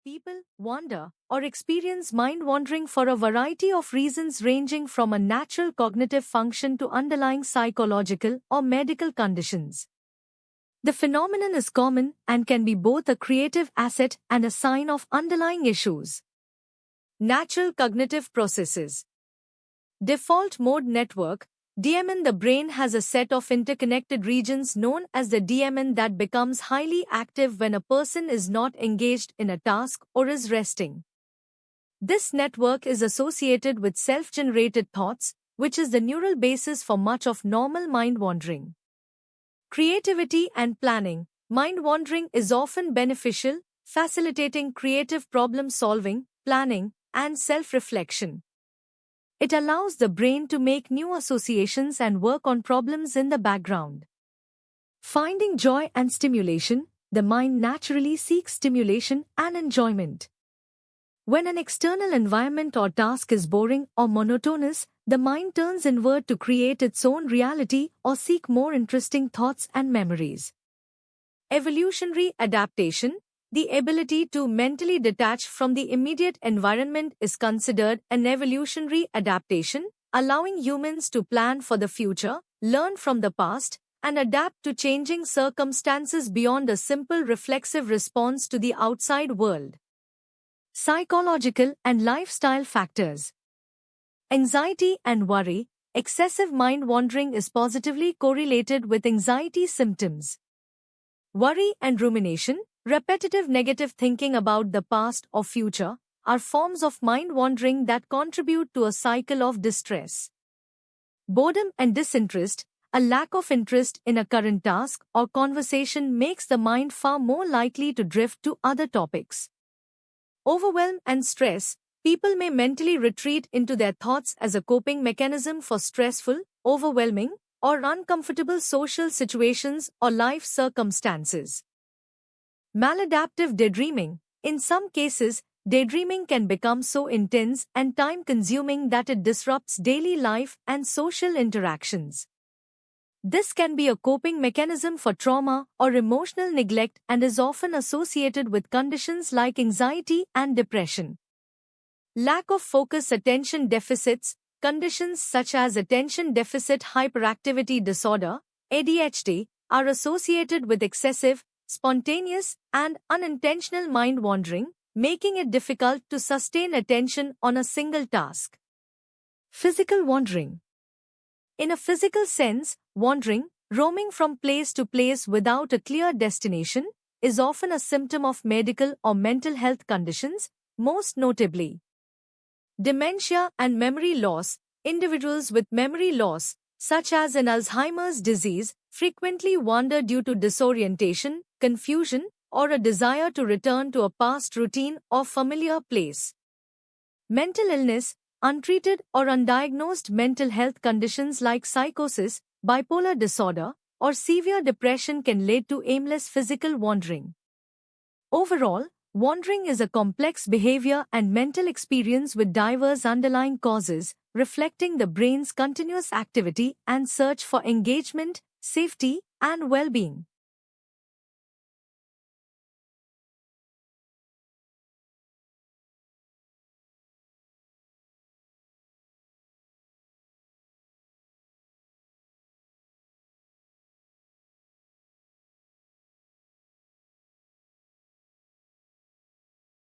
People wander or experience mind wandering for a variety of reasons ranging from a natural cognitive function to underlying psychological or medical conditions. The phenomenon is common and can be both a creative asset and a sign of underlying issues. Natural cognitive processes. Default mode network DMN. The brain has a set of interconnected regions known as the DMN that becomes highly active when a person is not engaged in a task or is resting. This network is associated with self-generated thoughts, which is the neural basis for much of normal mind wandering. Creativity and planning. Mind wandering is often beneficial, facilitating creative problem solving, planning, and self-reflection. It allows the brain to make new associations and work on problems in the background. Finding joy and stimulation. The mind naturally seeks stimulation and enjoyment. When an external environment or task is boring or monotonous, the mind turns inward to create its own reality or seek more interesting thoughts and memories. Evolutionary adaptation. The ability to mentally detach from the immediate environment is considered an evolutionary adaptation, allowing humans to plan for the future, learn from the past, and adapt to changing circumstances beyond a simple reflexive response to the outside world. Psychological and lifestyle factors. Anxiety and worry. Excessive mind wandering is positively correlated with anxiety symptoms. Worry and rumination. Repetitive negative thinking about the past or future are forms of mind wandering that contribute to a cycle of distress. Boredom and disinterest. A lack of interest in a current task or conversation makes the mind far more likely to drift to other topics. Overwhelm and stress. People may mentally retreat into their thoughts as a coping mechanism for stressful, overwhelming, or uncomfortable social situations or life circumstances. Maladaptive daydreaming. In some cases, daydreaming can become so intense and time-consuming that it disrupts daily life and social interactions. This can be a coping mechanism for trauma or emotional neglect and is often associated with conditions like anxiety and depression. Lack of focus. Attention deficits. Conditions such as attention deficit hyperactivity disorder, ADHD, are associated with excessive, spontaneous, and unintentional mind wandering, making it difficult to sustain attention on a single task. Physical wandering. In a physical sense, wandering, roaming from place to place without a clear destination, is often a symptom of medical or mental health conditions, most notably dementia and memory loss. Individuals with memory loss, such as in Alzheimer's disease, frequently wander due to disorientation, confusion, or a desire to return to a past routine or familiar place. Mental illness. Untreated or undiagnosed mental health conditions like psychosis, bipolar disorder, or severe depression can lead to aimless physical wandering. Overall, wandering is a complex behavior and mental experience with diverse underlying causes, reflecting the brain's continuous activity and search for engagement, safety, and well-being.